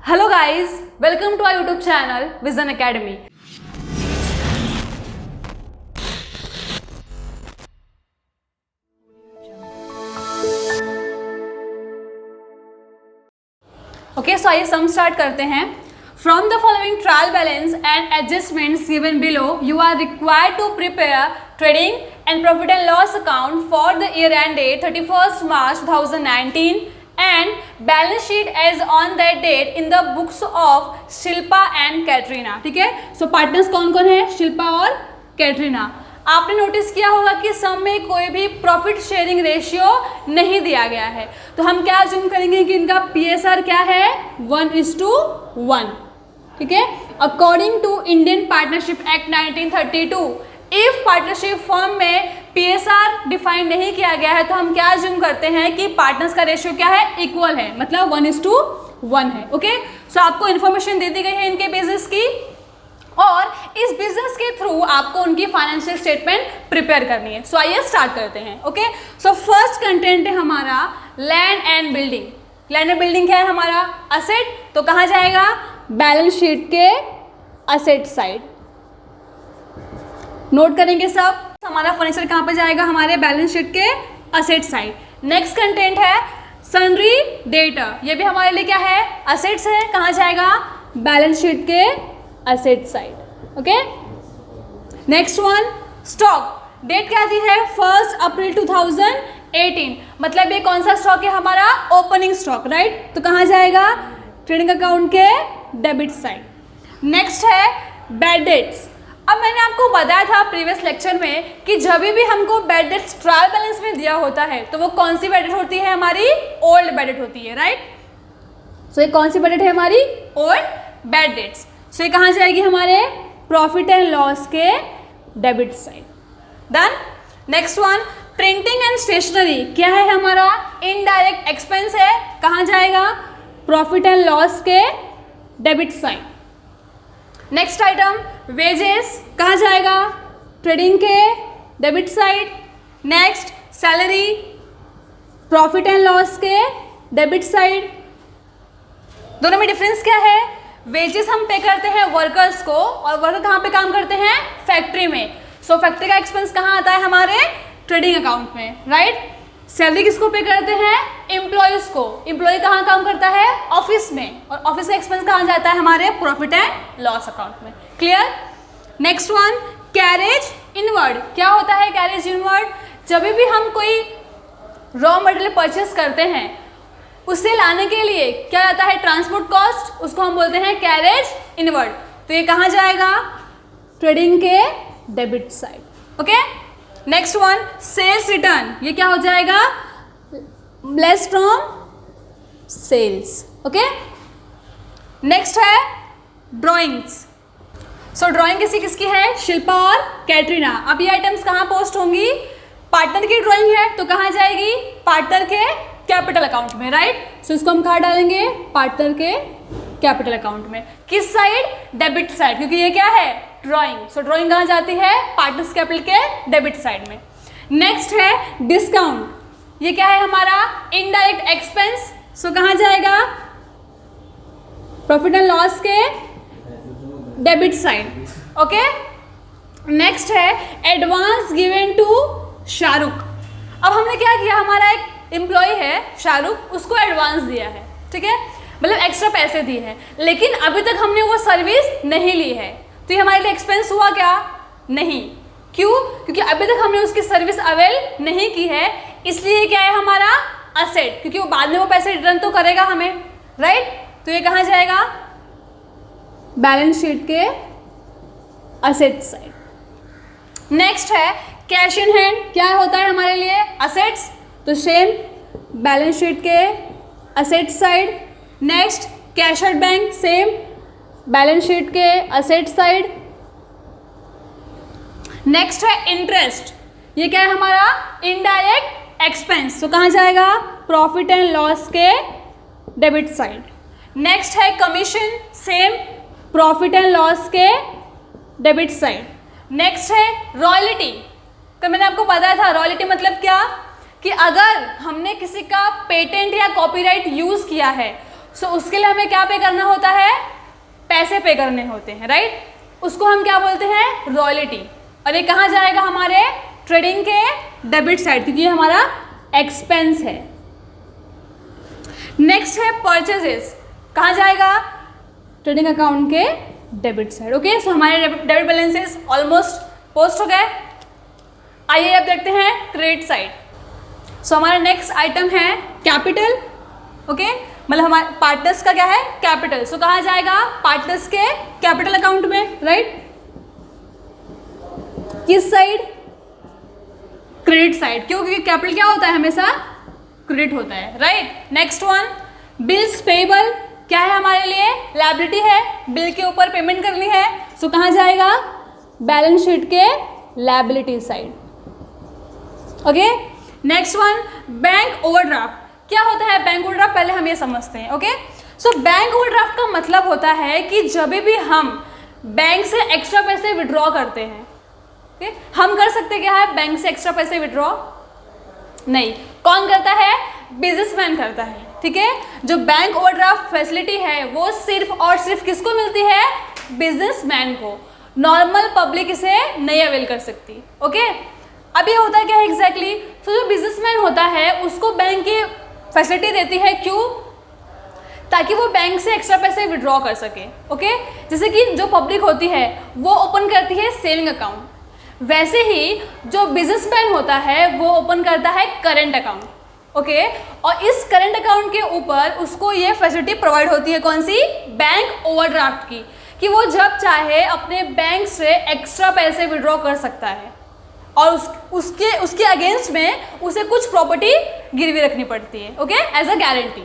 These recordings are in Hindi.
Hello guys, welcome to our YouTube channel Vision Academy. Okay, so आइए सम स्टार्ट करते हैं. From the following trial balance and adjustments given below, you are required to prepare trading and profit and loss account for the year ended 31st March 2019 and balance sheet as on that date in the books of Shilpa and Katrina. ठीक है, सो पार्टनर्स कौन कौन है? शिल्पा और कैटरीना. आपने नोटिस किया होगा कि सम में कोई भी प्रॉफिट शेयरिंग रेशियो नहीं दिया गया है, तो हम क्या अज्यूम करेंगे कि इनका पीएसआर क्या है? 1:1. ठीक है, according to Indian partnership act 1932 if partnership firm में पीएसआर डिफाइन नहीं किया गया है तो हम क्या अज्यूम करते हैं कि पार्टनर्स का रेशियो क्या है? इक्वल है, मतलब 1:1 है. ओके, सो आपको इन्फॉर्मेशन दे दी गई है इनके बिजनेस की और इस बिजनेस के थ्रू आपको उनकी फाइनेंशियल स्टेटमेंट प्रिपेयर करनी है. सो आइए स्टार्ट करते हैं. ओके, सो फर्स्ट कंटेंट है हमारा land and building. Land and building क्या है? हमारा असेट. तो कहाँ जाएगा? बैलेंस शीट के असेट साइड. नोट करेंगे सब. हमारा फर्नीचर कहाँ पे जाएगा? हमारे बैलेंस शीट के असेट साइड. नेक्स्ट कंटेंट है सन्ड्री डेटर. ये भी हमारे लिए क्या है? असेट्स है. कहाँ जाएगा? बैलेंस शीट के asset side. Okay, next one stock. Date क्या दी है? 1 अप्रैल 2018. मतलब ये कौन सा स्टॉक है? हमारा ओपनिंग स्टॉक, राइट. तो कहाँ जाएगा? ट्रेडिंग अकाउंट के डेबिट साइड. नेक्स्ट है बैड डेट्स. अब मैंने आपको बताया था प्रीवियस लेक्चर में कि जब भी हमको बैड डेट्स ट्रायल बैलेंस में दिया होता है तो वो कौन सी बैड डेट होती है? हमारी ओल्ड बैड डेट होती है, राइट. सो ये कौन सी बैड डेट है? हमारी ओल्ड बैड डेट्स. सो ये कहाँ जाएगी? हमारे प्रॉफिट एंड लॉस के debit side. Done. Next one printing and stationery. क्या है? हमारा इनडायरेक्ट एक्सपेंस है. कहाँ जाएगा? प्रॉफिट एंड लॉस के debit side. Next item wages. कहाँ जाएगा? ट्रेडिंग के debit side. Next salary, profit and loss के डेबिट साइड. दोनों में डिफरेंस क्या है? वेजेस हम पे करते हैं वर्कर्स को और वर्कर कहाँ पे काम करते हैं? फैक्ट्री में. सो फैक्ट्री का एक्सपेंस कहाँ आता है? हमारे ट्रेडिंग अकाउंट में, राइट. सैलरी किसको पे करते हैं? एम्प्लॉयज को. एम्प्लॉय कहाँ काम करता है? ऑफिस में. और ऑफिस का एक्सपेंस कहाँ जाता है? हमारे प्रॉफिट एंड लॉस अकाउंट में. Clear. Next one carriage inward. क्या होता है कैरेज इनवर्ड? जब भी हम कोई रॉ मटेरियल परचेस करते हैं उसे लाने के लिए क्या आता है? Transport cost. उसको हम बोलते हैं कैरेज इनवर्ड. तो ये कहाँ जाएगा? ट्रेडिंग के debit side. Okay. Next one sales return. ये क्या हो जाएगा? Less from sales. Okay. Next है ड्राइंग्स. सो ड्राइंग किसी किसकी है? शिल्पा और कैटरीना. अब ये आइटम्स कहाँ पोस्ट होंगी? पार्टनर की ड्राइंग है तो कहाँ जाएगी? पार्टनर के कैपिटल अकाउंट में, राइट. सो इसको हम कहाँ डालेंगे? पार्टनर के कैपिटल अकाउंट में. किस साइड? डेबिट साइड, क्योंकि ये क्या है? ड्राइंग. सो ड्राइंग कहाँ जाती है? पार्टनर्स कैपिटल के डेबिट साइड में. नेक्स्ट है डिस्काउंट. ये क्या है? हमारा इनडायरेक्ट एक्सपेंस. सो कहाँ जाएगा? प्रॉफिट एंड लॉस के डेबिट साइड. ओके. नेक्स्ट है एडवांस गिवन टू शाहरुख. अब हमने क्या किया? हमारा एक एम्प्लॉय है शाहरुख, उसको एडवांस दिया है. ठीक है, मतलब एक्स्ट्रा पैसे दिए हैं, लेकिन अभी तक हमने वो सर्विस नहीं ली है. तो ये हमारे लिए एक्सपेंस हुआ क्या? नहीं. क्यों? क्योंकि अभी तक हमने उसकी सर्विस अवेल नहीं की है, इसलिए क्या है? हमारा असेट, क्योंकि वो बाद में वो पैसे रिटर्न तो करेगा हमें, राइट. तो ये कहाँ जाएगा? बैलेंस शीट के असेट साइड. नेक्स्ट है कैश इन हैंड. क्या होता है हमारे लिए? असेट्स. तो सेम बैलेंस शीट के asset side. Next cash at bank. Same balance sheet के असेट साइड. नेक्स्ट है इंटरेस्ट. ये क्या है? हमारा इनडायरेक्ट एक्सपेंस. तो कहाँ जाएगा? प्रॉफिट एंड लॉस के डेबिट साइड. नेक्स्ट है commission. Same profit and loss के डेबिट साइड. नेक्स्ट है रॉयल्टी. तो मैंने आपको बताया था रॉयल्टी मतलब क्या? कि अगर हमने किसी का पेटेंट या कॉपीराइट यूज किया है सो उसके लिए हमें क्या पे करना होता है, पैसे पे करने होते हैं, राइट। उसको हम क्या बोलते हैं, रॉयल्टी। और ये कहाँ जाएगा, हमारे ट्रेडिंग के डेबिट साइड, क्योंकि ये हमारा एक्सपेंस है। नेक्स्ट है परचेजेस, कहाँ जाएगा, ट्रेडिंग अकाउंट के डेबिट साइड। ओके, सो हमारे डेबिट बैलेंसेस ऑलमोस्ट पोस्ट हो गए। आइए अब देखते हैं क्रेडिट साइड। सो हमारा नेक्स्ट आइटम है कैपिटल। ओके, मतलब हमारे पार्टनर्स का क्या है, कैपिटल। सो कहाँ जाएगा, पार्टनर्स के कैपिटल अकाउंट में, राइट। किस साइड, क्रेडिट साइड। क्यों, क्योंकि कैपिटल क्या होता है, हमेशा क्रेडिट होता है, right. Next one, bills payable, क्या है हमारे लिए, लायबिलिटी है, बिल के ऊपर पेमेंट करनी है। सो कहाँ जाएगा, बैलेंस शीट के liability side. Okay, next one, bank overdraft. क्या होता है बैंक ओवरड्राफ्ट, पहले हम ये समझते हैं। ओके, सो बैंक ओवरड्राफ्ट का मतलब होता है कि जब भी हम बैंक से एक्स्ट्रा पैसे विड्रॉ करते हैं, ओके, हम कर सकते क्या है, बैंक से एक्स्ट्रा पैसे विड्रॉ नहीं, कौन करता है, बिजनेसमैन करता है, ठीक है। जो बैंक ओवरड्राफ्ट फैसिलिटी है वो सिर्फ और सिर्फ किसको मिलती है, बिजनेसमैन को, नॉर्मल पब्लिक इसे नहीं अवेल कर सकती। ओके, अब ये होता है क्या है एग्जैक्टली, तो जो बिजनेसमैन होता है उसको बैंक की फैसिलिटी देती है, क्यों, ताकि वो बैंक से एक्स्ट्रा पैसे विड्रॉ कर सके। ओके, जैसे कि जो पब्लिक होती है वो ओपन करती है सेविंग अकाउंट, वैसे ही जो बिजनेसमैन होता है वो ओपन करता है करेंट अकाउंट। ओके, और इस करेंट अकाउंट के ऊपर उसको ये फैसिलिटी प्रोवाइड होती है, कौन सी, बैंक ओवरड्राफ्ट की, कि वो जब चाहे अपने बैंक से एक्स्ट्रा पैसे विड्रॉ कर सकता है और उसके अगेंस्ट में उसे कुछ प्रॉपर्टी गिरवी रखनी पड़ती है, okay, as a guarantee.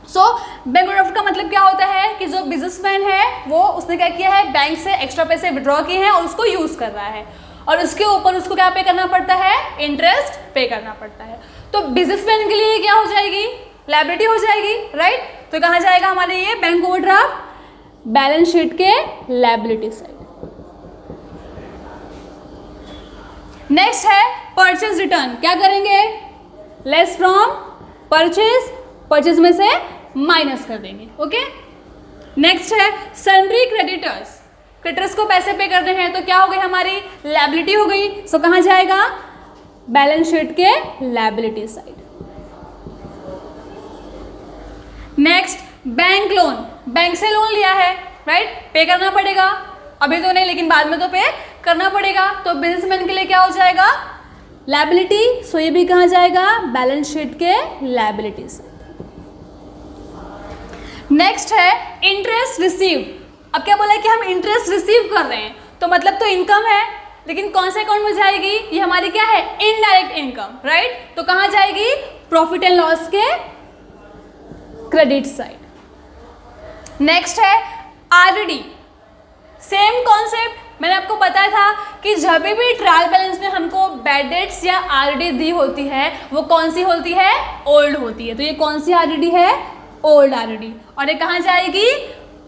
So bank overdraft का मतलब क्या होता है कि जो बिजनेसमैन है वो उसने क्या किया है, बैंक से एक्स्ट्रा पैसे विड्रॉ किए हैं और उसको यूज़ कर रहा है, और उसके ऊपर उसको क्या पे करना पड़ता है, इंटरेस्ट पे करना पड़ता है। तो बिजनेसमैन के लिए क्या हो जाएगी, लायबिलिटी हो जाएगी, राइट। तो कहाँ जाएगा हमारे ये बैंक ओवरड्राफ्ट, बैलेंस शीट के लायबिलिटी साइड। नेक्स्ट है परचेज रिटर्न, क्या करेंगे, लेस फ्रॉम परचेज, परचेज में से माइनस कर देंगे। ओके, नेक्स्ट है सन्ड्री क्रेडिटर्स, क्रेडिटर्स को पैसे पे करने हैं, तो क्या हो गई हमारी, लायबिलिटी हो गई। सो कहाँ जाएगा, बैलेंस शीट के liability side. Next bank loan, bank से लोन लिया है, राइट, पे करना पड़ेगा, अभी तो नहीं लेकिन बाद में तो पे करना पड़ेगा, तो बिजनेसमैन के लिए क्या हो जाएगा, लायबिलिटी। सो ये भी कहाँ जाएगा, बैलेंस शीट के लायबिलिटी साइड। नेक्स्ट है इंटरेस्ट रिसीव। अब क्या बोला है कि हम इंटरेस्ट रिसीव कर रहे हैं, तो मतलब तो इनकम है, लेकिन कौन से अकाउंट में जाएगी, ये हमारी क्या है, इनडायरेक्ट इनकम, राइट। तो कहाँ जाएगी, प्रॉफिट एंड लॉस के क्रेडिट साइड। नेक्स्ट है आरडी, सेम कॉन्सेप्ट, मैंने आपको बताया था कि जब भी ट्रायल बैलेंस में हमको बैड डेट्स या आरडी दी होती है वो कौन सी होती है, ओल्ड होती है। तो ये कौन सी आरडी है, ओल्ड आरडी, और ये कहाँ जाएगी,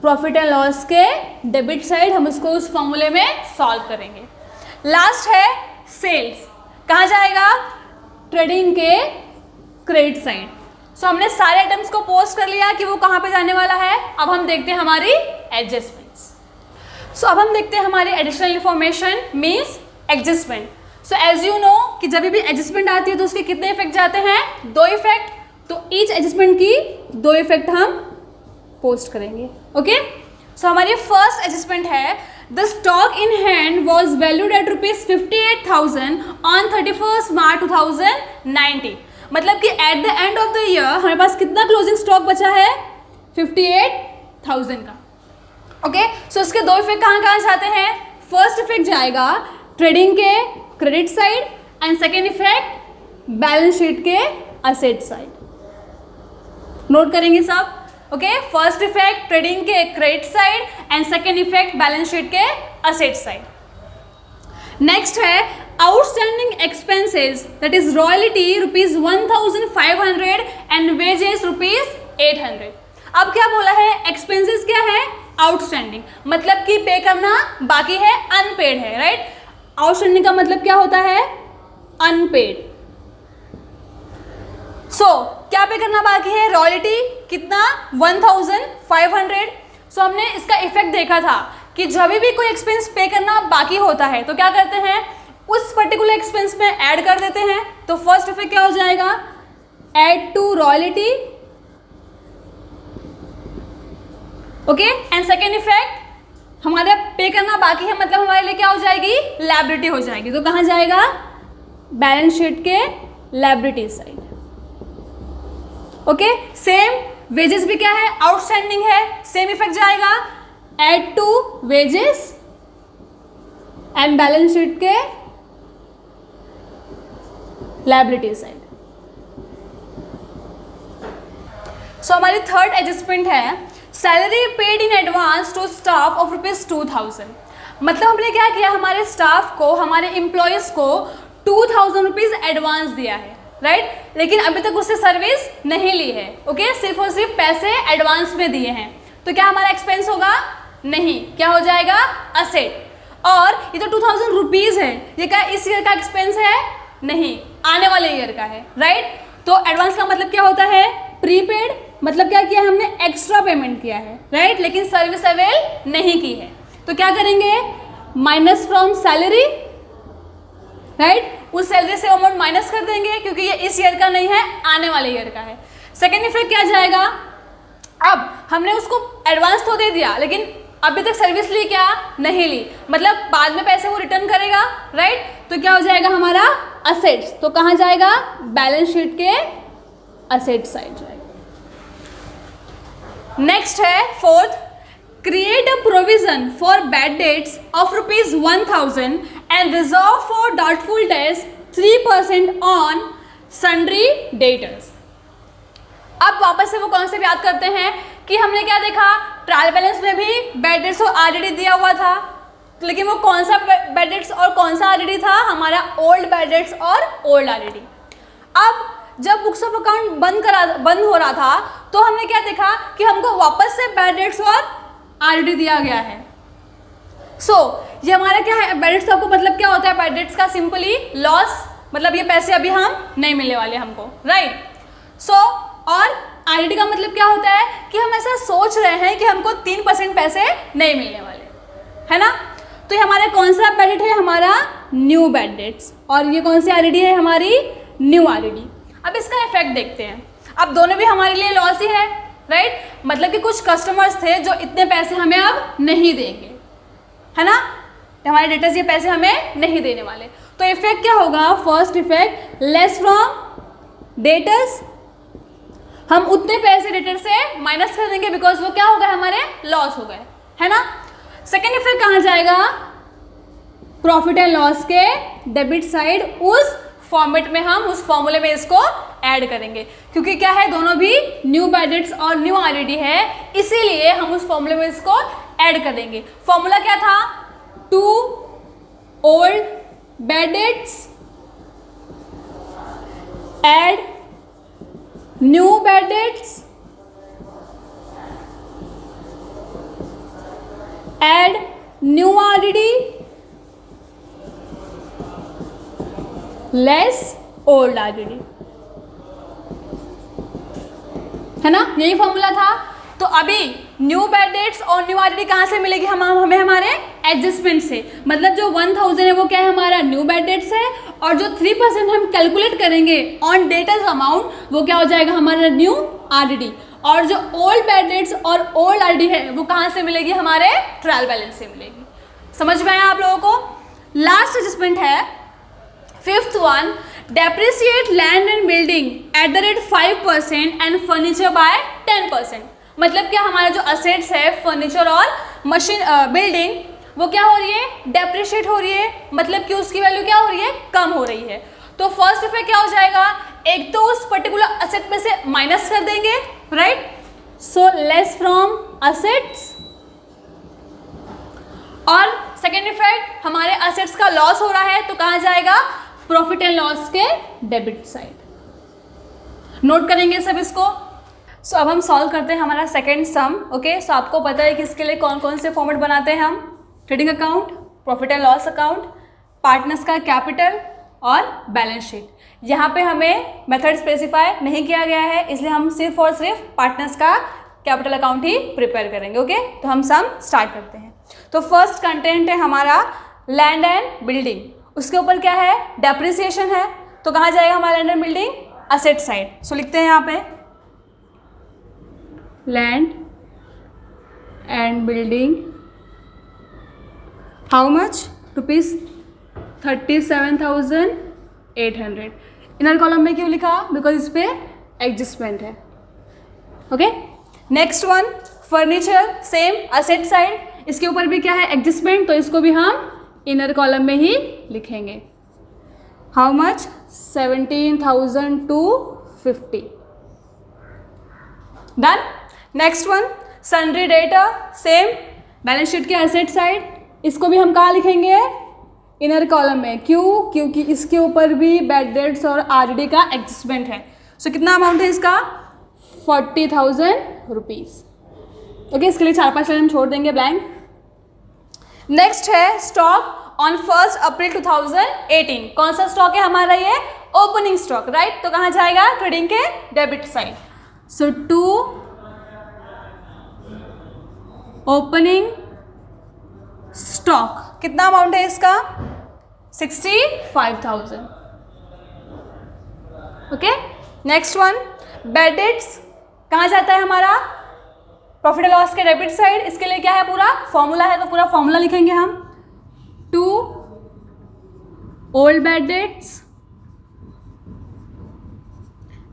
प्रॉफिट एंड लॉस के डेबिट साइड। हम इसको उस फॉर्मूले में सॉल्व करेंगे। लास्ट है सेल्स, कहाँ जाएगा, ट्रेडिंग के क्रेडिट साइड। सो हमने सारे आइटम्स को पोस्ट कर लिया कि वो कहाँ पे जाने वाला है। अब हम देखते हैं हमारी एडजस्टमेंट्स। सो अब हम देखते हैं हमारी additional information means adjustment. So as you know कि जब भी एडजस्टमेंट आती है तो उसके कितने इफेक्ट जाते हैं, 2 इफेक्ट। तो ईच एडजस्टमेंट की 2 इफेक्ट हम पोस्ट करेंगे। ओके, सो हमारी फर्स्ट एडजस्टमेंट है, the stock in hand was valued at ₹58,000 on 31 March 2019। मतलब कि at the end of the year हमारे पास कितना क्लोजिंग स्टॉक बचा है, 58,000 का। ओके, सो इसके 2 इफेक्ट कहाँ कहाँ जाते हैं। फर्स्ट इफेक्ट जाएगा ट्रेडिंग के credit side and second effect balance sheet के असेट साइड। नोट करेंगे सब। ओके, फर्स्ट इफेक्ट ट्रेडिंग के credit side and second effect balance sheet के असेट साइड। नेक्स्ट है outstanding expenses, that is royalty ₹1,500 and wages ₹800। अब क्या बोला है, एक्सपेंसेस क्या है, आउटस्टैंडिंग, मतलब कि पे करना बाकी है, अनपेड है, राइट। आउटस्टैंडिंग का मतलब क्या होता है, अनपेड। सो क्या पे करना बाकी है, रॉयल्टी कितना 1500। सो हमने इसका इफेक्ट देखा था कि जब भी कोई एक्सपेंस पे करना बाकी होता है तो क्या करते हैं, उस पर्टिकुलर एक्सपेंस में ऐड कर देते हैं। तो फर्स्ट इफेक्ट क्या हो जाएगा, add to royalty, okay. And second effect, हमारा पे करना बाकी है मतलब हमारे लिए क्या हो जाएगी, लायबिलिटी हो जाएगी। तो कहाँ जाएगा, बैलेंस शीट के liability side, okay. Same wages भी क्या है, आउटस्टैंडिंग है, सेम इफेक्ट जाएगा, add to wages and balance sheet के लायबिलिटी साइड। सो हमारी थर्ड एडजस्टमेंट है, salary paid in advance to staff of ₹2000। मतलब हमने क्या किया, हमारे स्टाफ को, हमारे एम्प्लॉयज़ को 2000 रुपीज़ एडवांस दिया है, राइट। लेकिन अभी तक उससे सर्विस नहीं ली है, ओके। सिर्फ और सिर्फ पैसे एडवांस में दिए हैं। तो क्या हमारा एक्सपेंस होगा, नहीं, क्या हो जाएगा, असेट। और ये तो 2000 रुपीज़ है, ये क्या इस ईयर का एक्सपेंस है, नहीं, आने वाले ईयर का है, राइट। तो एडवांस का मतलब क्या होता है, प्रीपेड, मतलब क्या किया हमने, एक्स्ट्रा पेमेंट किया है, राइट, लेकिन सर्विस अवेल नहीं की है। तो क्या करेंगे, माइनस फ्रॉम सैलरी, राइट, उस सैलरी से अमाउंट माइनस कर देंगे क्योंकि ये इस ईयर का नहीं है, आने वाले ईयर का है। सेकेंड इफेक्ट क्या जाएगा, अब हमने उसको एडवांस तो दे दिया लेकिन अभी तक सर्विस ली क्या, नहीं ली, मतलब बाद में पैसे वो रिटर्न करेगा, राइट। तो क्या हो जाएगा हमारा, असेट्स। तो कहाँ जाएगा, बैलेंस शीट के असेट साइड जाएगा। नेक्स्ट है fourth, create a provision for bad debts of ₹1000 and reserve for doubtful debts 3% on sundry debtors. अब वापस से वो कॉन्सेप्ट याद करते हैं कि हमने क्या देखा, ट्रायल बैलेंस में भी बैड डेट्स और आरडीडी दिया हुआ था, लेकिन वो कौन सा बैड डेट्स और कौन सा आरडीडी था, हमारा ओल्ड बैड डेट्स और ओल्ड आरडीडी। अब जब बुक्स ऑफ अकाउंट बंद हो रहा था तो हमने क्या देखा कि हमको वापस से बैड डेट्स और आरडीडी दिया गया है। ये हमारा क्या है, बैड डेट्स का आपको मतलब क्या होता है, बैड डेट्स का सिंपली लॉस, मतलब ये पैसे अभी हम नहीं मिलने वाले हमको, राइट। और आरडीडी का मतलब क्या होता है कि हम ऐसा सोच रहे हैं कि हमको 3% पैसे नहीं मिलने वाले, है ना। तो ये हमारा कौन सा बैड डेट है, हमारा न्यू बैड डेट्स, और ये कौन सी आरडीडी है, हमारी न्यू आरडीडी। अब इसका इफेक्ट देखते हैं। अब दोनों भी हमारे लिए लॉस ही है, राइट, मतलब कि कुछ कस्टमर्स थे जो इतने पैसे हमें अब नहीं देंगे, है ना, हमारे डेटर्स ये पैसे हमें नहीं देने वाले। तो इफेक्ट क्या होगा, first effect, less from debtors, हम उतने पैसे डेटर से माइनस कर देंगे बिकॉज वो क्या हो गए, हमारे लॉस हो गए, है ना। सेकेंड इफेक्ट कहाँ जाएगा, प्रॉफिट एंड लॉस के डेबिट साइड, उस फॉर्मेट में हम उस फॉर्मूले में इसको ऐड करेंगे, क्योंकि क्या है, दोनों भी न्यू बैड डेट्स और न्यू आरडीडी है, इसीलिए हम उस फॉर्मूले में इसको ऐड कर देंगे। फॉर्मूला क्या था, 2 old bad dates add new bad dates add new RDD less old RDD, है ना, यही फॉर्मूला था। तो अभी न्यू बैड डेट्स और न्यू आरडीडी कहाँ से मिलेगी, हमें हमारे एडजस्टमेंट से, मतलब जो 1000 है वो क्या है, हमारा न्यू बैड डेट्स है, और जो 3% हम कैलकुलेट करेंगे ऑन डेटर्स अमाउंट वो क्या हो जाएगा, हमारा न्यू आरडीडी, और जो ओल्ड बैड डेट्स और ओल्ड आरडीडी है वो कहाँ से मिलेगी, हमारे ट्रायल बैलेंस से मिलेगी। समझ में आया आप लोगों को। लास्ट एडजस्टमेंट है fifth one, depreciate land and building at the rate 5% and furniture by 10%। मतलब क्या, हमारा जो असेट्स है फर्नीचर और मशीन बिल्डिंग वो क्या हो रही है, डेप्रिशिएट हो रही है, मतलब कि उसकी वैल्यू क्या हो रही है, कम हो रही है। तो फर्स्ट इफेक्ट क्या हो जाएगा, एक तो उस पर्टिकुलर असेट में से माइनस कर देंगे, right, so less from assets, और सेकेंड इफेक्ट हमारे असेट्स का लॉस हो रहा है तो कहाँ जाएगा, प्रॉफिट एंड लॉस के डेबिट साइड। नोट करेंगे सब इसको। सो अब हम सॉल्व करते हैं हमारा सेकेंड सम, ओके। सो आपको पता है कि इसके लिए कौन कौन से फॉर्मेट बनाते हैं हम, trading account, profit and loss account, partners का कैपिटल और बैलेंस शीट। यहाँ पे हमें मेथड स्पेसिफाई नहीं किया गया है, इसलिए हम सिर्फ और सिर्फ पार्टनर्स का कैपिटल अकाउंट ही प्रिपेयर करेंगे। ओके, तो हम सम स्टार्ट करते हैं। तो फर्स्ट कंटेंट है हमारा लैंड एंड बिल्डिंग, उसके ऊपर क्या है, डेप्रिसिएशन है। तो कहाँ जाएगा हमारा land and building, asset side. So लिखते हैं यहाँ पे land and building, how much, ₹37,800। Inner column में क्यों लिखा, बिकॉज इस पे एडजस्टमेंट है। Okay, next one furniture, same asset side, इसके ऊपर भी क्या है, एडजस्टमेंट, तो इसको भी हम इनर कॉलम में ही लिखेंगे। How much, 17,250। Done. Next one sundry data, same balance sheet के एसेट साइड, इसको भी हम कहाँ लिखेंगे, इनर कॉलम में। क्यों, क्योंकि इसके ऊपर भी बैड डेट्स और आरडी का एडजस्टमेंट है। सो कितना अमाउंट है इसका, 40,000 रुपीज़। ओके, इसके लिए 4-5 लाइन हम छोड़ देंगे ब्लैंक। नेक्स्ट है स्टॉक ऑन 1 अप्रैल 2018। कौन सा स्टॉक है हमारा, ये ओपनिंग स्टॉक, राइट। तो कहाँ जाएगा, ट्रेडिंग के debit side. So to opening stock, कितना अमाउंट है इसका, 65,000। Okay, next one bad debts, कहाँ जाता है हमारा, प्रॉफिट एंड लॉस के डेबिट साइड। इसके लिए क्या है, पूरा फॉर्मूला है, तो पूरा फॉर्मूला लिखेंगे हम। To old bad debts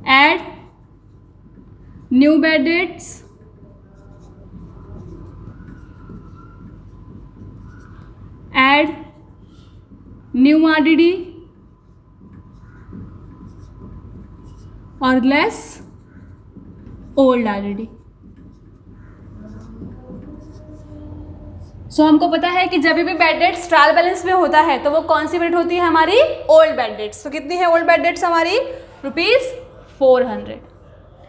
add new bad debts add new RDD और लेस ओल्ड आरडीडी। सो हमको पता है कि जब भी बैड डेट्स ट्रायल बैलेंस में होता है तो वो कौन सी रेट होती है हमारी, ओल्ड बैड डेट्स। तो कितनी है ओल्ड बैड डेट्स हमारी, ₹400।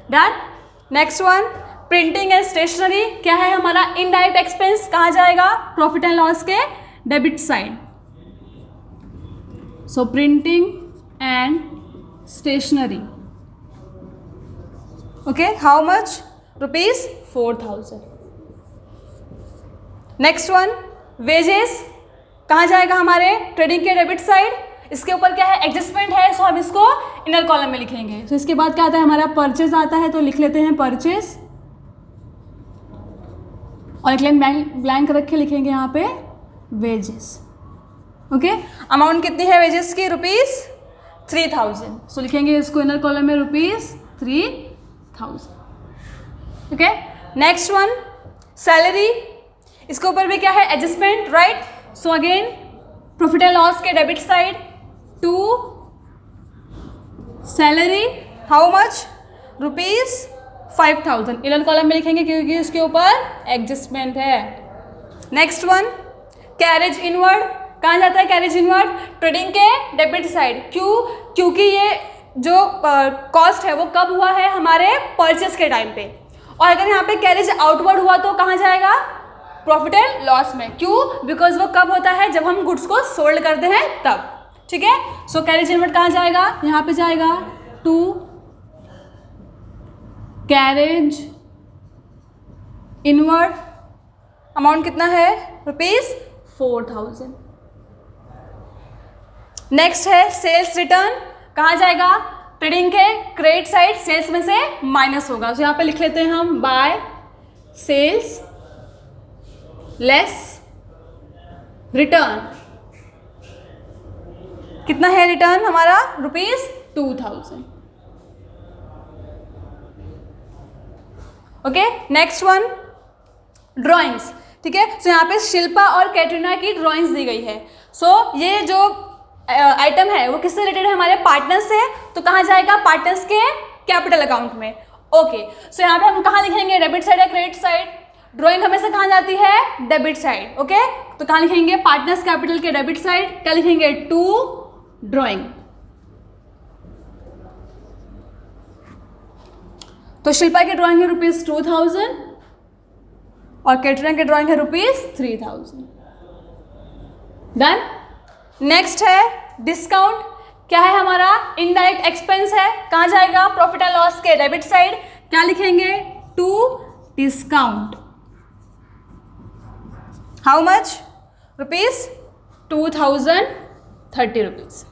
Done. Next one printing and stationery, क्या है हमारा, इनडायरेक्ट एक्सपेंस, कहाँ जाएगा, प्रॉफिट एंड लॉस के debit side. So printing and stationery, okay, how much, ₹4,000। Next one wages, कहाँ जाएगा हमारे, ट्रेडिंग के डेबिट साइड। इसके ऊपर क्या है, एडजस्टमेंट है, सो हम इसको इनर कॉलम में लिखेंगे। तो इसके बाद क्या आता है हमारा, परचेज आता है, तो लिख लेते हैं परचेज, और एक लाइन ब्लैंक रख के लिखेंगे यहाँ पे वेजेस। ओके, अमाउंट कितनी है वेजेस की, ₹3,000। सो लिखेंगे इसको इनर कॉलम में ₹3,000। ओके, नेक्स्ट वन सैलरी, इसके ऊपर भी क्या है, adjustment, right. So again profit and loss के debit side, to salary, how much, ₹5,000। Inner column में लिखेंगे क्योंकि उसके ऊपर एडजस्टमेंट है। नेक्स्ट वन कैरेज इनवर्ड, कहाँ जाता है कैरेज इनवर्ड, ट्रेडिंग के डेबिट साइड। क्यों, क्योंकि ये जो कॉस्ट है वो कब हुआ है, हमारे परचेस के टाइम पे। और अगर यहाँ पे कैरेज आउटवर्ड हुआ तो कहाँ जाएगा, प्रॉफिट एंड लॉस में। क्यों, बिकॉज वो कब होता है, जब हम गुड्स को सोल्ड करते हैं तब। ठीक है, सो कैरेज इनवर्ड कहाँ जाएगा, यहाँ पे जाएगा, टू कैरेज इनवर्ड, अमाउंट कितना है, ₹4,000। नेक्स्ट है सेल्स रिटर्न, कहाँ जाएगा, ट्रेडिंग के क्रेडिट साइड, सेल्स में से माइनस होगा। तो यहाँ पे लिख लेते हैं हम बाय सेल्स लेस रिटर्न। कितना है रिटर्न हमारा, ₹2,000। Okay, next one drawings. ठीक है, सो यहाँ पे शिल्पा और कैटरीना की ड्राइंग्स दी गई है। सो ये जो आइटम है वो किससे रिलेटेड है, हमारे पार्टनर्स से। तो कहाँ जाएगा, पार्टनर्स के कैपिटल अकाउंट में। ओके, सो यहाँ पे हम कहाँ लिखेंगे, डेबिट साइड या क्रेडिट साइड। ड्राइंग हमेशा कहाँ जाती है, डेबिट साइड। ओके, तो कहाँ लिखेंगे, पार्टनर्स कैपिटल के डेबिट साइड। क्या लिखेंगे, टू ड्राइंग। तो शिल्पा की ड्राइंग है ₹2,000 और कैटरीना की ड्राइंग है ₹3,000। डन। नेक्स्ट है डिस्काउंट, क्या है हमारा इनडायरेक्ट एक्सपेंस है, कहाँ जाएगा प्रॉफिट एंड लॉस के डेबिट साइड, क्या लिखेंगे to discount how much rupees 2030 rupees.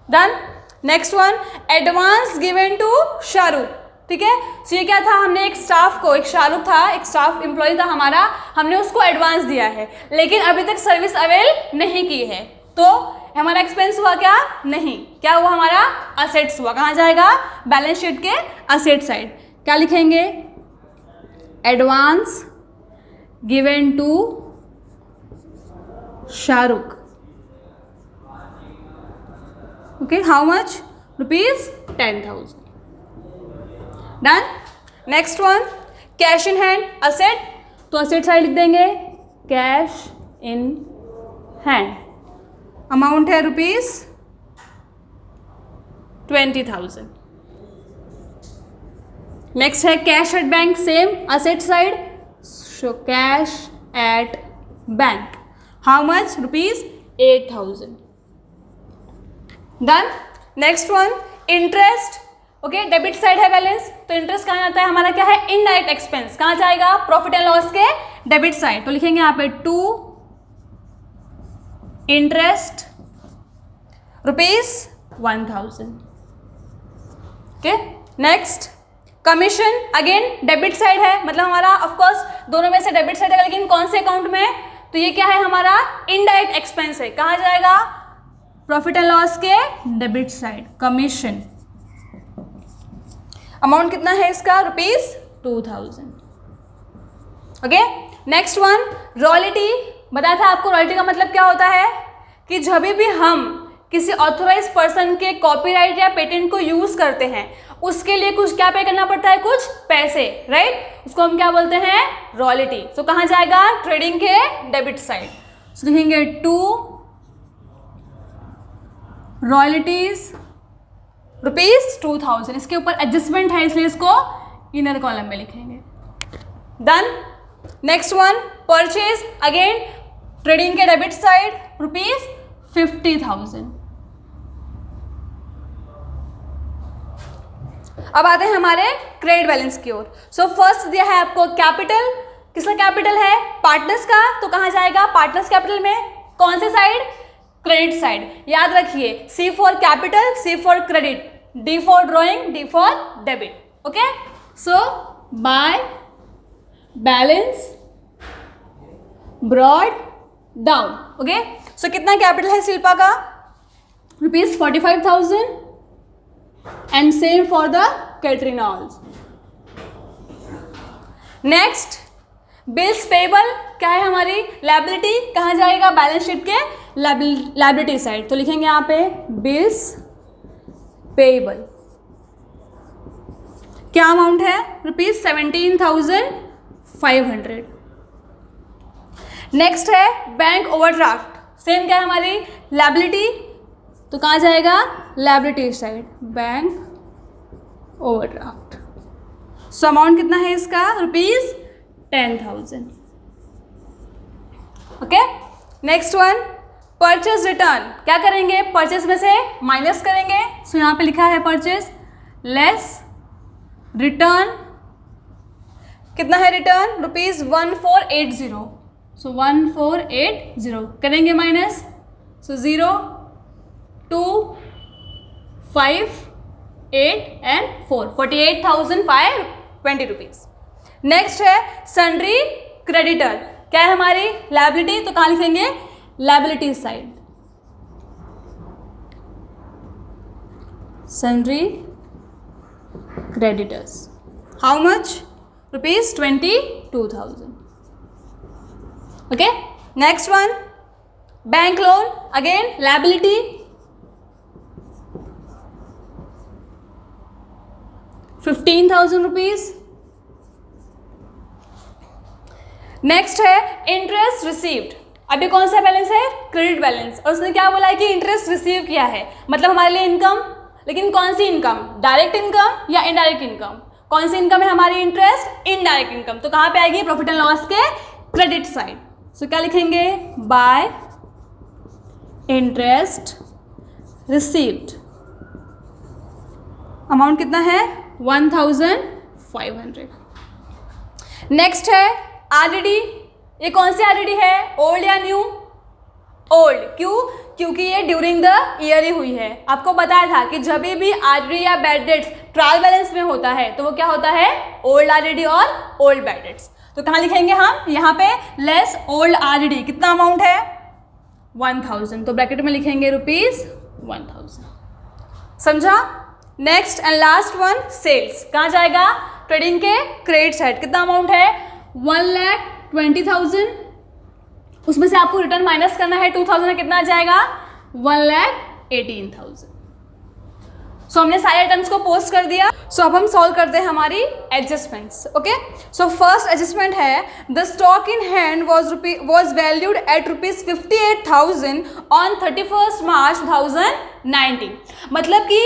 Done. Next one advance given to Shahrukh, ठीक है। सो ये क्या था, हमने एक स्टाफ को, एक शाहरुख था, एक स्टाफ एम्प्लॉय था हमारा, हमने उसको एडवांस दिया है लेकिन अभी तक सर्विस अवेल नहीं की है, तो हमारा एक्सपेंस हुआ क्या, नहीं, क्या हुआ हमारा असेट्स हुआ, कहाँ जाएगा बैलेंस शीट के असेट साइड, क्या लिखेंगे advance given to Shahrukh, okay, how much rupees 10,000। Done. Next one cash in hand asset, तो असेट साइड लिख देंगे कैश इन हैंड, अमाउंट है रुपीज 20,000। नेक्स्ट है cash at bank, same asset side, so cash at bank, how much rupees 8,000। Done. Next one interest, okay, debit side है बैलेंस, तो इंटरेस्ट कहाँ जाता है हमारा, क्या है इनडायरेक्ट एक्सपेंस, कहाँ जाएगा प्रॉफिट एंड लॉस के डेबिट साइड, तो लिखेंगे यहाँ पे to interest rupees 1,000। Okay. Next commission, again debit side है, मतलब हमारा ऑफकोर्स दोनों में से डेबिट साइड है, लेकिन कौन से अकाउंट में, तो ये क्या है हमारा इनडायरेक्ट एक्सपेंस है, कहाँ जाएगा प्रॉफिट एंड लॉस के डेबिट साइड, कमीशन, अमाउंट कितना है इसका rupees 2,000। Okay. Next one royalty, बताया था आपको रॉयल्टी का मतलब क्या होता है कि जब भी हम किसी ऑथोराइज पर्सन के कॉपीराइट या पेटेंट को यूज करते हैं उसके लिए कुछ क्या पे करना पड़ता है, कुछ पैसे, राइट, उसको हम क्या बोलते हैं रॉयल्टी। तो कहाँ जाएगा ट्रेडिंग के डेबिट साइड, so लिखेंगे टू रॉयल्टीज रुपीज 2,000, इसके ऊपर एडजस्टमेंट है इसलिए इसको इनर कॉलम में लिखेंगे। Done. Next one purchase, again trading के डेबिट साइड रुपीज 50,000। अब आते हैं हमारे क्रेडिट बैलेंस की ओर। सो फर्स्ट दिया है आपको कैपिटल, किसका कैपिटल है पार्टनर्स का, तो कहाँ जाएगा पार्टनर्स कैपिटल में, कौन से साइड क्रेडिट साइड। याद रखिए C for capital, C for credit, D for drawing, D for debit. Okay. So by balance brought down. Okay. So कितना कैपिटल है शिल्पा का rupees 45,000 and same for the Katrina also. Next bills payable, क्या है हमारी लायबिलिटी, कहाँ जाएगा बैलेंस शीट के लायबिलिटी साइड, तो लिखेंगे यहाँ पे बिल्स पेबल, क्या अमाउंट है रुपीज 17,500। नेक्स्ट है बैंक ओवरड्राफ्ट, सेम क्या है हमारी लायबिलिटी, तो कहाँ जाएगा liability side bank overdraft. So amount कितना है इसका rupees 10,000। Okay. Next one purchase return, क्या करेंगे परचेज में से माइनस करेंगे, सो यहाँ पे लिखा है परचेज लेस रिटर्न, कितना है रिटर्न रुपीज 1480, सो 1480 करेंगे minus, so 0 2 5 8 and 4 48,520 rupees. Next है सन्ड्री क्रेडिटर, क्या है हमारी लायबिलिटी, तो कहाँ लिखेंगे liability side sundry creditors, how much rupees 22,000। Okay. Next one bank loan, again liability 15,000 rupees. Next है इंटरेस्ट रिसीव्ड, अभी कौन सा बैलेंस है क्रेडिट बैलेंस, और उसने क्या बोला है कि इंटरेस्ट रिसीव किया है, मतलब हमारे लिए इनकम, लेकिन कौन सी इनकम डायरेक्ट इनकम या इनडायरेक्ट इनकम, कौन सी इनकम है हमारी इंटरेस्ट इनडायरेक्ट इनकम, तो कहाँ पे आएगी प्रॉफिट एंड लॉस के क्रेडिट साइड। सो क्या लिखेंगे बाय इंटरेस्ट रिसीव्ड अमाउंट कितना है 1500। नेक्स्ट है आरडीडी। ये कौन सी आरडीडी है, ओल्ड या न्यू? ओल्ड। क्यों? क्योंकि ये ड्यूरिंग द ईयर ही हुई है। आपको बताया था कि जब भी आरडीडी या बैड डेट्स ट्रायल बैलेंस में होता है तो वो क्या होता है, ओल्ड आरडीडी और ओल्ड बैड डेट्स। तो कहाँ लिखेंगे हम, यहाँ पे लेस ओल्ड आरडीडी। कितना अमाउंट है 1000, तो ब्रैकेट में लिखेंगे ₹1000। समझा? Next and last one sales. कहाँ जाएगा, ट्रेडिंग के क्रेडिट साइड। कितना अमाउंट है 1,20,000। उसमें से आपको रिटर्न माइनस करना है 2000, कितना आ जाएगा 1,18,000। सो हमने सारे आइटम्स को पोस्ट कर दिया। सो अब हम सॉल्व करते हैं हमारी adjustments. Okay, so first adjustment है the stock in hand was valued at ₹58,000 on 31 March 2019। मतलब कि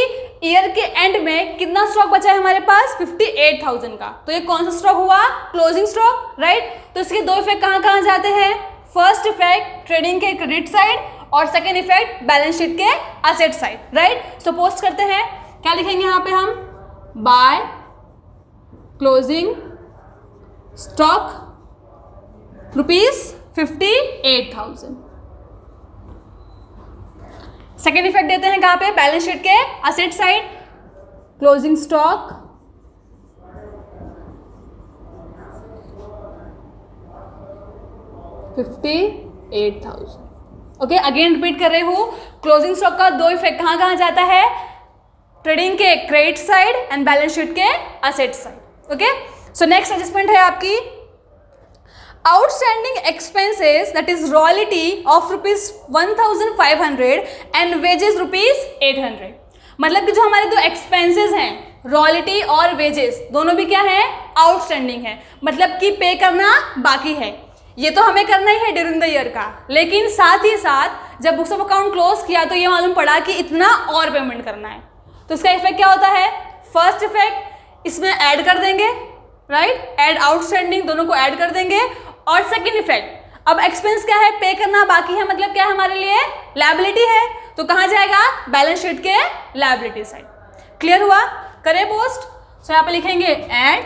ईयर के एंड में कितना स्टॉक बचा है हमारे पास 58,000 का। तो ये कौन सा स्टॉक हुआ, क्लोजिंग स्टॉक, राइट। तो इसके दो इफेक्ट कहाँ कहाँ जाते हैं, फर्स्ट इफेक्ट ट्रेडिंग के क्रेडिट साइड और सेकेंड इफेक्ट बैलेंस शीट के asset side, right. So post करते हैं, क्या लिखेंगे यहाँ पे हम, by closing stock ₹58,000। Second effect देते हैं कहाँ पे, बैलेंस शीट के asset side, closing stock $58,000। Okay, again repeat कर रही हूँ, क्लोजिंग स्टॉक का दो इफेक्ट कहाँ कहाँ जाता है, ट्रेडिंग के credit side and balance sheet के asset side. Okay, so next adjustment है आपकी outstanding expenses that is royalty of ₹1,500 and wages ₹800। मतलब कि जो हमारे दो एक्सपेंसेस हैं, रॉयल्टी और वेजेस, दोनों भी क्या है, आउटस्टैंडिंग है। मतलब कि पे करना बाकी है। ये तो हमें करना ही है ड्यूरिंग द ईयर का, लेकिन साथ ही साथ जब बुक्स ऑफ अकाउंट क्लोज किया तो ये मालूम पड़ा कि इतना और पेमेंट करना है। तो इसका इफेक्ट क्या होता है, फर्स्ट इफेक्ट इसमें ऐड कर देंगे, राइट, ऐड आउटस्टैंडिंग, दोनों को ऐड कर देंगे। और सेकेंड इफेक्ट, अब एक्सपेंस क्या है, पे करना बाकी है, मतलब क्या हमारे लिए लायबिलिटी है, तो कहाँ जाएगा, बैलेंस शीट के लायबिलिटी साइड। क्लियर हुआ, करें पोस्ट। सो यहाँ पे लिखेंगे ऐड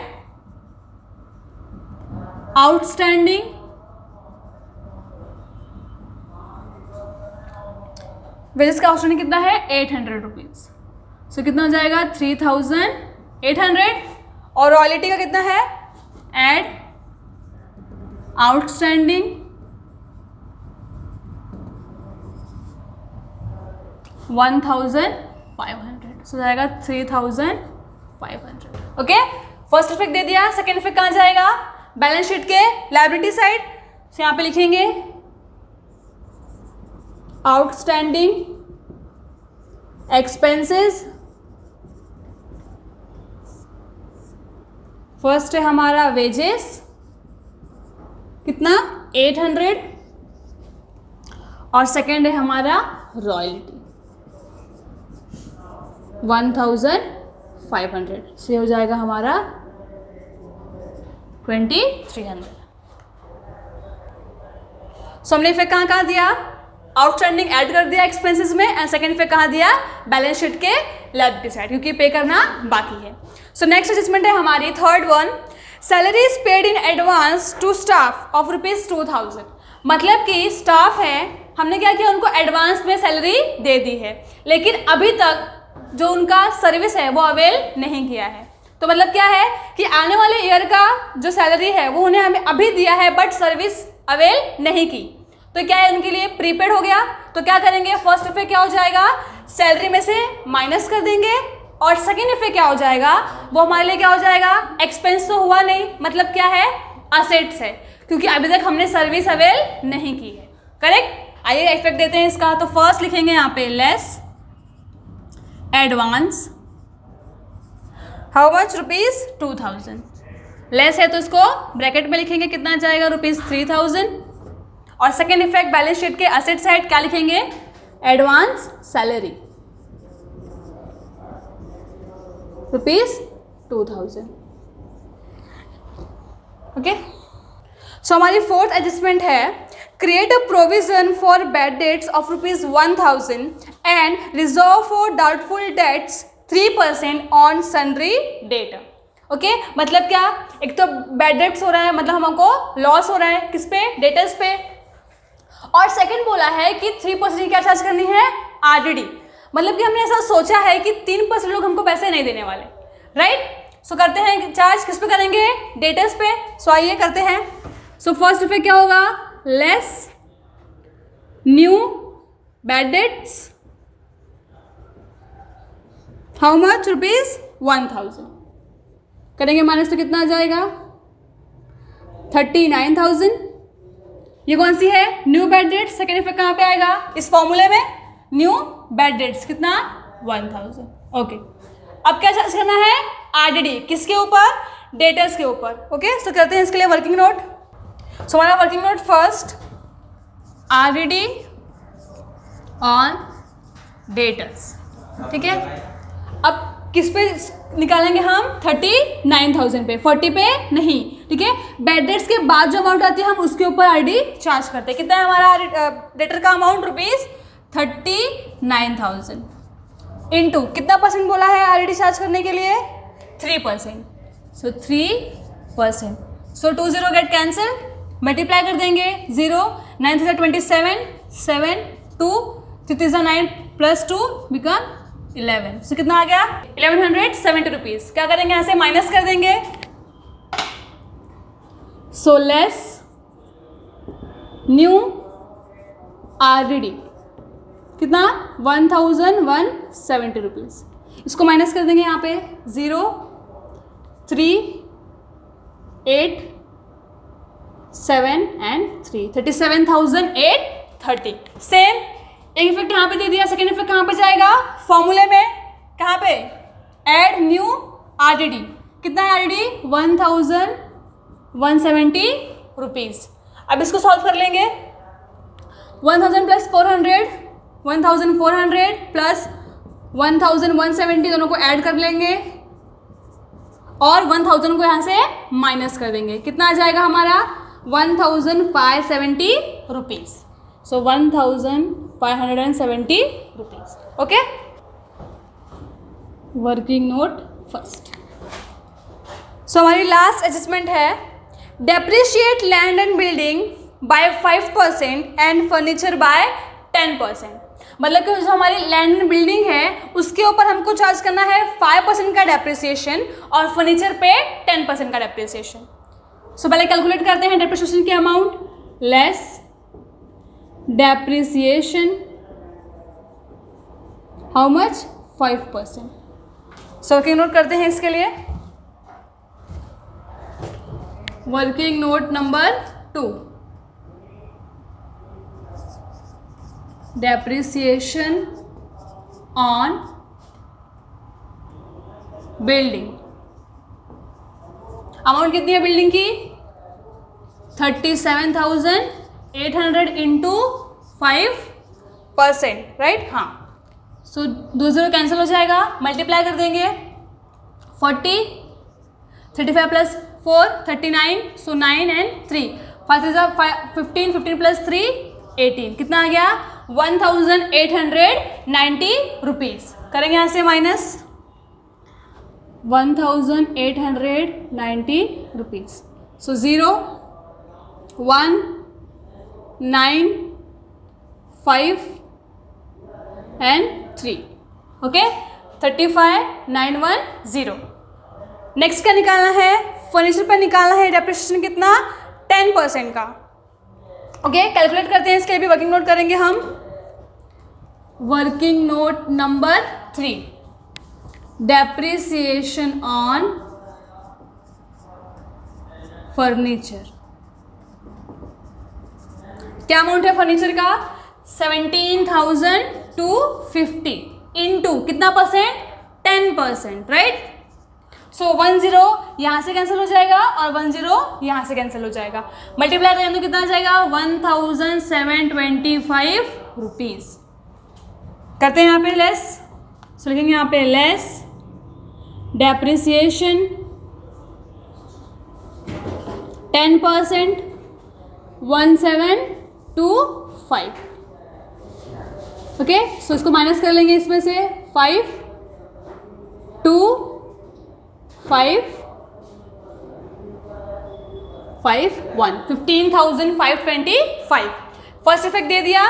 आउटस्टैंडिंग वेजेस का आउटस्टैंडिंग कितना है ₹800। सो कितना हो जाएगा 3,800। और रॉयल्टी का कितना है, ऐड आउटस्टैंडिंग 1,500। सो जाएगा 3,500। ओके, फर्स्ट इफेक्ट दे दिया। सेकेंड इफेक्ट कहाँ जाएगा, बैलेंस शीट के लायबिलिटी साइड। सो यहाँ पे लिखेंगे आउटस्टैंडिंग एक्सपेंसेस, फर्स्ट है हमारा वेजेस, कितना 800, और सेकेंड है हमारा रॉयल्टी 1,500। से हो जाएगा हमारा 2,300। सो हमने इफेक्ट कहाँ कहाँ दिया, आउटस्टैंडिंग ऐड कर दिया एक्सपेंसेस में, एंड सेकेंड इफेक्ट कहाँ दिया, बैलेंस शीट के लायबिलिटी साइड, क्योंकि पे करना बाकी है। सो नेक्स्ट एडजस्टमेंट है हमारी third one, salaries paid in advance to staff of ₹2,000। मतलब कि स्टाफ है, हमने क्या किया, उनको एडवांस में सैलरी दे दी है, लेकिन अभी तक जो उनका सर्विस है वो अवेल नहीं किया है। तो मतलब क्या है कि आने वाले ईयर का जो सैलरी है वो उन्हें हमें अभी दिया है, बट सर्विस अवेल नहीं की। तो क्या है, उनके लिए प्रीपेड हो गया। तो क्या करेंगे, फर्स्ट इफेक्ट क्या हो जाएगा, सैलरी में से माइनस कर देंगे, और सेकेंड इफेक्ट क्या हो जाएगा, वो हमारे लिए क्या हो जाएगा, एक्सपेंस तो हुआ नहीं, मतलब क्या है, असेट्स है, क्योंकि अभी तक हमने सर्विस अवेल नहीं की है। करेक्ट। आइए इफेक्ट देते हैं इसका। तो फर्स्ट लिखेंगे यहाँ पे less advance, how much, ₹2,000। Less है तो इसको ब्रैकेट में लिखेंगे, कितना जाएगा, ₹3,000। और सेकेंड इफेक्ट बैलेंस शीट के असेट साइड क्या लिखेंगे, एडवांस सैलरी ₹2,000। ओके, सो हमारी फोर्थ एडजस्टमेंट है create a provision for bad debts of ₹1,000 and reserve for doubtful debts 3% on sundry debtor. Okay, मतलब क्या, एक तो बैड डेट्स हो रहा है, मतलब हमको लॉस हो रहा है किस पे, डेटर्स पे, और सेकंड बोला है कि 3% क्या चार्ज करनी है, आरडीडी, मतलब कि हमने ऐसा सोचा है कि 3% लोग हमको पैसे नहीं देने वाले, राइट। सो करते हैं चार्ज किस पे करेंगे, डेटर्स पे। सो आइए करते हैं। सो फर्स्ट इफेक्ट क्या होगा, less new bad dates, how much, ₹1000 करेंगे माइनस तो कितना आ जाएगा, 39,000। ये कौन सी है, new bad dates. Second effect कहाँ पे आएगा, इस फॉर्मूले में, न्यू बैड डेट्स कितना, 1000। ओके, अब क्या चार्ज करना है, आरडीडी, किसके ऊपर, डेटर्स के ऊपर। ओके, सो करते हैं इसके लिए वर्किंग नोट। सो हमारा working note first, RDD on debtors, ठीक है। अब किस पे निकालेंगे हम, 39,000 पे, 40 पे नहीं, ठीक है। बैड डेट्स के बाद जो अमाउंट आती है हम उसके ऊपर आरडी चार्ज करते हैं। कितना है हमारा डेटर का अमाउंट, ₹39,000 इंटू कितना परसेंट बोला है आरडी चार्ज करने के लिए, 3%। सो 3%, सो 20 गेट कैंसिल, मल्टीप्लाई कर देंगे, 0, 9 से 27, 7, 2, 3 9 प्लस 2 बिकम 11। सो कितना आ गया, ₹1170। क्या करेंगे, यहाँ से माइनस कर देंगे। सो लेस न्यू आरडीडी कितना, ₹1170। इसको माइनस कर देंगे यहाँ पे, 0, 3, 8, 7 एंड 3, 37,830। सेम एक इफेक्ट यहाँ पे दे दिया, सेकेंड इफेक्ट कहाँ पे जाएगा, फॉर्मूले में, कहाँ पे, ऐड न्यू आरडीडी, कितना है आरडीडी, ₹1,170। अब इसको सॉल्व कर लेंगे, 1000 प्लस 400, 1400 प्लस 1170 दोनों को ऐड कर लेंगे और 1000 को यहाँ से माइनस कर देंगे। कितना आ जाएगा हमारा, ₹1,570। So 1,570 rupees. Okay, working note first. So हमारी लास्ट एडजस्टमेंट है, depreciate land and building by 5% and furniture by 10%। मतलब कि जो हमारी लैंड एंड बिल्डिंग है उसके ऊपर हमको चार्ज करना है 5% का डेप्रिसिएशन और फर्नीचर पे 10% का डेप्रिसिएशन। सो पहले कैलकुलेट करते हैं डेप्रिसिएशन की amount, less depreciation how much, 5%। So working note करते हैं इसके लिए, working note number 2, depreciation on building. Amount कितनी है बिल्डिंग की, 37,800 इंटू 5%, राइट। हाँ, सो 2 0 कैंसिल हो जाएगा, मल्टीप्लाई कर देंगे, 40, 35 प्लस 4 39, सो 9 एंड 3, 5 15, 15 प्लस 3 18, कितना आ गया, 1,890 रुपीज़। करेंगे यहाँ से minus, 1,890 rupees. So 0, 1, 9, 5 and 3। Okay, 35,910। Next क्या निकालना है, फर्नीचर पर निकालना है डेप्रिसिएशन कितना, 10% का। ओके, कैलकुलेट करते हैं, इसके लिए भी वर्किंग नोट करेंगे हम, working note number 3, depreciation on furniture. क्या अमाउंट है फर्नीचर का, 17,250 इंटू कितना परसेंट, 10%, राइट। सो 1 0 यहाँ से कैंसिल हो जाएगा और 1 0 यहाँ से कैंसिल हो जाएगा, मल्टीप्लाई करेंगे तो कितना आ जाएगा, 1,725 रुपीज़। करते हैं यहाँ पे लेस, सो लिखेंगे यहाँ पे लेस डेप्रिसिएशन 10%, 1,725। ओके, सो इसको माइनस कर लेंगे इसमें से 5 2 5 5 1 15,525 फर्स्ट इफेक्ट दे दिया,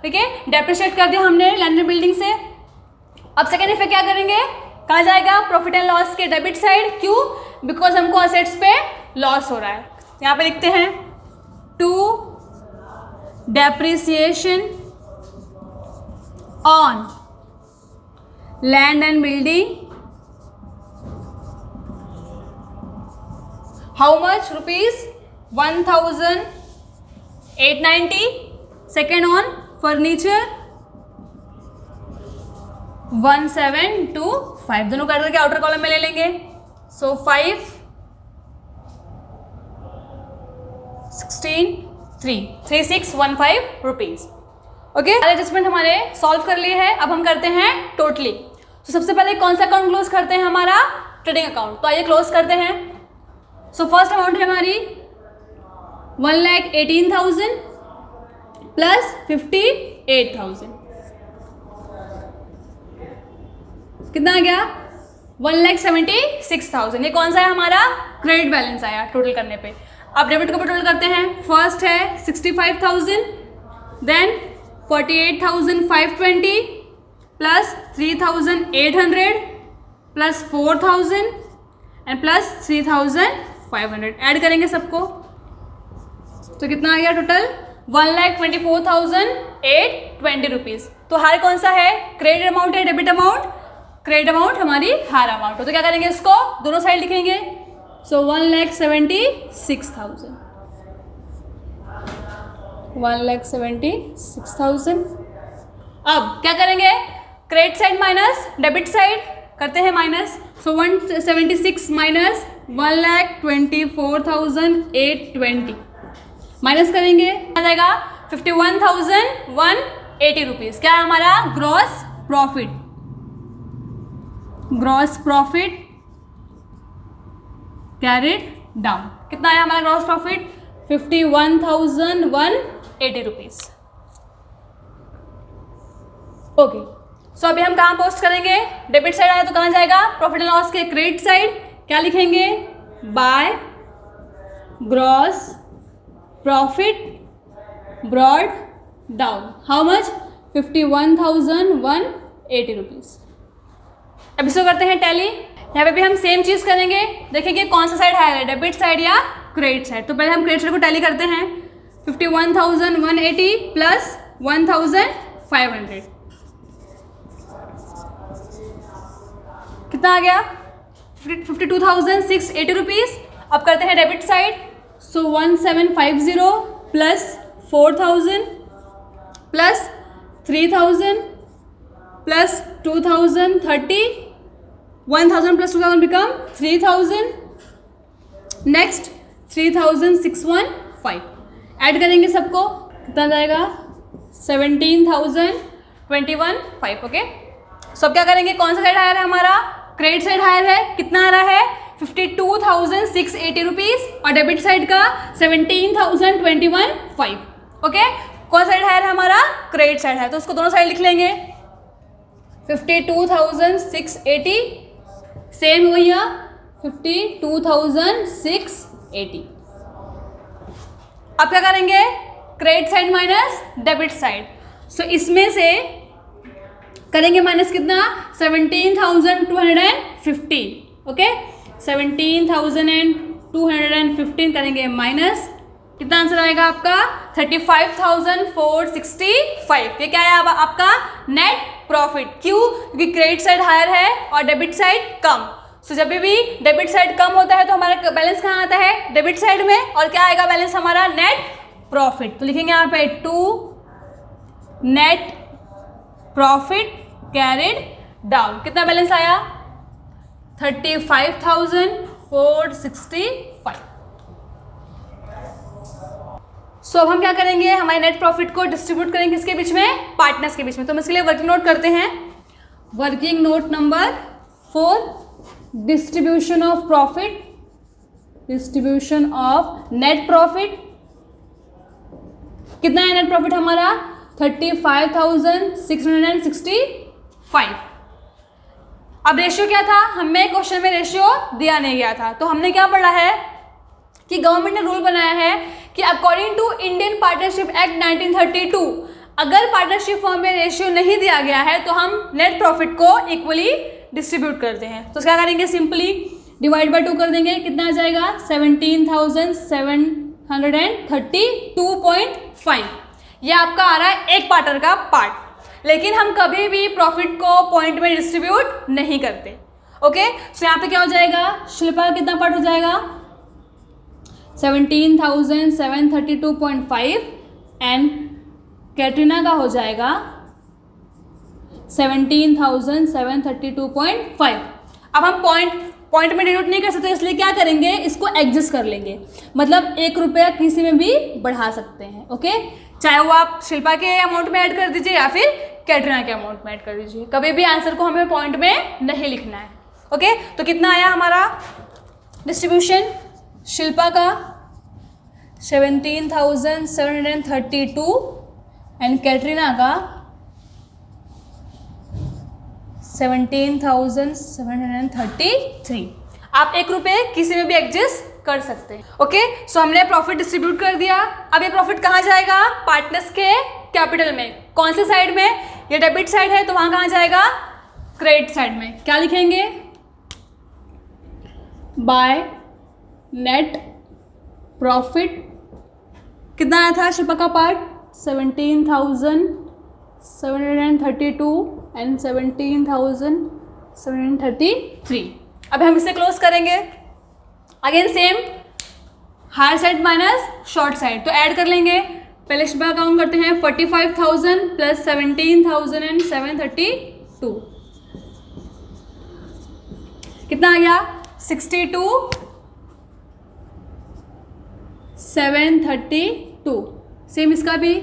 ठीक है, डेप्रिशिएट कर दिया हमने लैंड एंड बिल्डिंग से। अब सेकेंड इफेक्ट क्या करेंगे, कहाँ जाएगा, प्रॉफिट एंड लॉस के डेबिट साइड। क्यों, बिकॉज हमको असेट्स पे लॉस हो रहा है। यहाँ पे लिखते हैं to depreciation on land and building, how much, rupees 1,890। Second on furniture 1,725, दोनों कर करके आउटर कॉलम में ले लेंगे। So 5 16 3 3615 rupees. ओके, एडजस्टमेंट हमारे सॉल्व कर लिए हैं। अब हम करते हैं टोटली। तो सबसे पहले कौन सा अकाउंट क्लोज करते हैं, हमारा ट्रेडिंग अकाउंट। तो आइए क्लोज करते हैं। सो फर्स्ट अमाउंट है हमारी 1,18,000 प्लस 58,000, कितना आ गया, 1,76,000। ये कौन सा है, हमारा क्रेडिट बैलेंस आया टोटल करने पे। अब डेबिट को भी टोटल करते हैं। फर्स्ट है 65,000, then 48,520 plus 3,800 plus 4,000 and plus 3,500। Add करेंगे सबको तो कितना आ गया टोटल, 1,24,820 रुपीज़। तो हार कौन सा है, क्रेडिट अमाउंट है, डेबिट अमाउंट, क्रेडिट अमाउंट हमारी हार अमाउंट हो। तो क्या करेंगे, इसको दोनों साइड लिखेंगे। सो 1,76,000, 1,76,000। अब क्या करेंगे, credit side minus debit side करते हैं माइनस। सो 176 माइनस 1,24,820 माइनस करेंगे, आ जाएगा 51,180 रुपीज़। क्या है हमारा gross profit, gross profit carried down. कितना है हमारा ग्रॉस प्रॉफिट, 51,180 रुपीज़। ओके, सो अभी हम कहाँ पोस्ट करेंगे, डेबिट साइड आया तो कहाँ जाएगा, प्रॉफिट एंड लॉस के क्रेडिट साइड। क्या लिखेंगे, by gross profit brought down, how much, 51,180 rupees. अब इसको करते हैं टैली। यहाँ पे भी हम सेम चीज़ करेंगे, देखेंगे कौन सा साइड हायर है, डेबिट साइड या क्रेडिट साइड। तो पहले हम क्रेडिट साइड को टैली करते हैं। 51,180 प्लस 1,500 कितना आ गया, 52,680 रुपीज़। अब करते हैं डेबिट साइड। सो 1,750 plus 4,000 plus 3,000 plus 2,030, 1,000 plus 2,000 become 3,000, next 3,615। Add करेंगे सबको, कितना जाएगा, 17,021.5। ओके, सो अब क्या करेंगे, कौन सा साइड हायर है हमारा, क्रेडिट साइड हायर है। कितना आ रहा है, 52,680 रुपीज़, और डेबिट साइड का 17,021.5। ओके, कौन सा साइड हायर है हमारा, क्रेडिट साइड है, तो उसको दोनों साइड लिख लेंगे। 52,680 सेम हो गया 52,680। अब क्या करेंगे, credit side minus debit side. So इसमें से करेंगे माइनस कितना, 17,215। ओके, 17,215 करेंगे माइनस, कितना आंसर आएगा आपका, 35,465। ये क्या है अब आपका नेट प्रॉफिट। क्यों, क्योंकि क्रेडिट साइड हायर है और डेबिट साइड कम। सो जब भी डेबिट साइड कम होता है तो हमारा बैलेंस कहाँ आता है, डेबिट साइड में, और क्या आएगा बैलेंस हमारा, नेट प्रॉफिट। तो लिखेंगे यहाँ पे 2 नेट प्रॉफिट कैरिड डाउन। कितना बैलेंस आया, 35,465। सो अब हम क्या करेंगे, हमारे नेट प्रॉफिट को डिस्ट्रीब्यूट करेंगे किसके बीच में, पार्टनर्स के बीच में। तो हम इसके लिए वर्किंग नोट करते हैं। Working note number 4, distribution of profit, distribution of net profit. कितना है नेट प्रॉफिट हमारा, 35,665। अब रेशियो क्या था, हमें क्वेश्चन में रेशियो दिया नहीं गया था, तो हमने क्या पढ़ा है कि गवर्नमेंट ने रूल बनाया है कि according to Indian partnership act 1932 अगर पार्टनरशिप फॉर्म में रेशियो नहीं दिया गया है तो हम नेट प्रॉफिट को इक्वली डिस्ट्रीब्यूट करते हैं। तो क्या करेंगे, सिंपली डिवाइड बाय 2 कर देंगे, कितना आ जाएगा 17,732.5। ये आपका आ रहा है एक पार्टनर का पार्ट, लेकिन हम कभी भी प्रॉफिट को पॉइंट में डिस्ट्रीब्यूट नहीं करते। ओके, सो यहाँ पे क्या हो जाएगा, शिल्पा का कितना पार्ट हो जाएगा 17,732.5 एंड कैटरीना का हो जाएगा 17,732.5। अब हम पॉइंट में डिनोट नहीं कर सकते, इसलिए क्या करेंगे, इसको एडजस्ट कर लेंगे, मतलब 1 रुपया किसी में भी बढ़ा सकते हैं। ओके, चाहे वो आप शिल्पा के अमाउंट में ऐड कर दीजिए या फिर कैटरीना के अमाउंट में ऐड कर दीजिए, कभी भी आंसर को हमें पॉइंट में नहीं लिखना है। ओके, तो कितना आया हमारा डिस्ट्रीब्यूशन, शिल्पा का 17,732 एंड कैटरीना का 17,733। आप 1 रुपये किसी में भी एडजस्ट कर सकते हैं। ओके, सो हमने प्रॉफिट डिस्ट्रीब्यूट कर दिया। अब ये प्रॉफिट कहाँ जाएगा, पार्टनर्स के कैपिटल में। कौन से साइड में, ये डेबिट साइड है तो वहाँ कहाँ जाएगा, क्रेडिट साइड में। क्या लिखेंगे, बाय नेट प्रॉफिट। कितना आया था शिल्पा का पार्ट 17,732 एंड 17,733। अब हम इसे क्लोज करेंगे, again same higher side minus short side, तो ऐड कर लेंगे। पहले शिल्पा काउंट करते हैं 45,000 प्लस 17,732 कितना आ गया 62,732। सेम इसका भी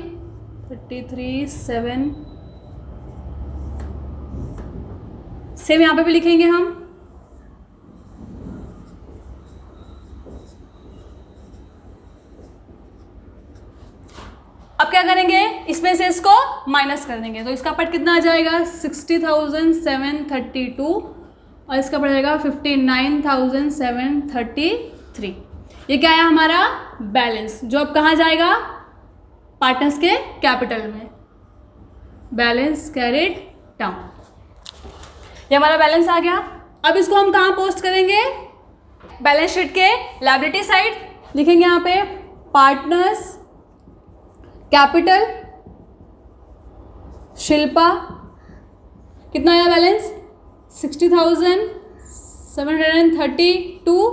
33,7। सेम यहाँ पे भी लिखेंगे हम। अब क्या करेंगे, इसमें से इसको माइनस कर देंगे, तो इसका पार्ट कितना आ जाएगा 60,732 और इसका पड़ जाएगा 59,733। ये क्या है हमारा बैलेंस, जो अब कहाँ जाएगा, पार्टनर्स के कैपिटल में। बैलेंस कैरिड डाउन, ये हमारा बैलेंस आ गया। अब इसको हम कहाँ पोस्ट करेंगे, बैलेंस शीट के लायबिलिटी साइड लिखेंगे यहाँ पे पार्टनर्स कैपिटल शिल्पा। कितना आया बैलेंस 60,732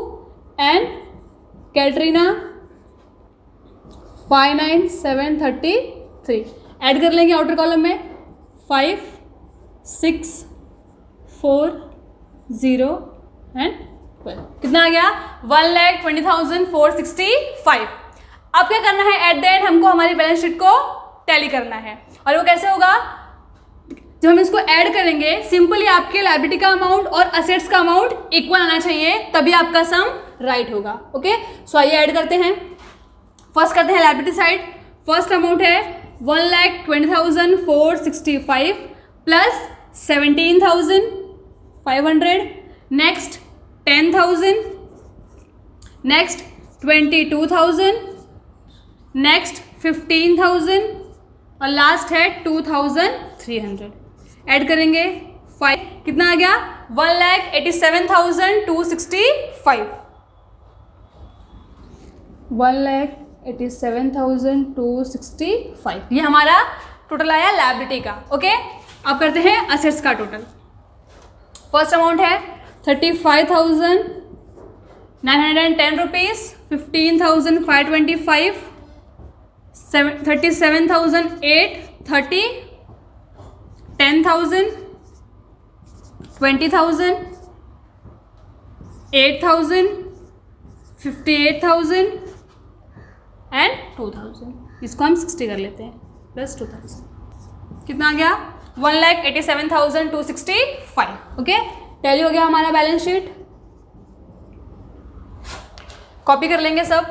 एंड कैटरीना 59,733। ऐड कर लेंगे आउटर कॉलम में 5, 6, 4, 0 एंड 12। कितना आ गया 1,20,465। अब क्या करना है, एट द एंड हमको हमारी बैलेंस शीट को टैली करना है। और वो कैसे होगा, जब हम इसको ऐड करेंगे सिंपली आपके लायबिलिटी का अमाउंट और असेट्स का अमाउंट इक्वल आना चाहिए, तभी आपका सम राइट होगा। ओके, सो आइए ऐड करते हैं। फर्स्ट करते हैं लायबिलिटी साइड। फर्स्ट अमाउंट है 1,20,465 प्लस 17,500, नेक्स्ट 10,000, नेक्स्ट 22,000, नेक्स्ट 15,000 और लास्ट है 2,300। ऐड करेंगे 5, कितना आ गया 1,87,265। 1,87,265 ये हमारा टोटल आया लायबिलिटी का। ओके, अब करते हैं असेट्स का टोटल। फर्स्ट अमाउंट है 35,910 रुपीज़, 15,525, 37,830, 10,000, 20,000, 8,000, 58,000 एंड 2,000। इसको हम 60 कर लेते हैं प्लस 2,000। कितना आ गया 1,87,265। ओके, टैली हो गया हमारा बैलेंस शीट। कॉपी कर लेंगे सब।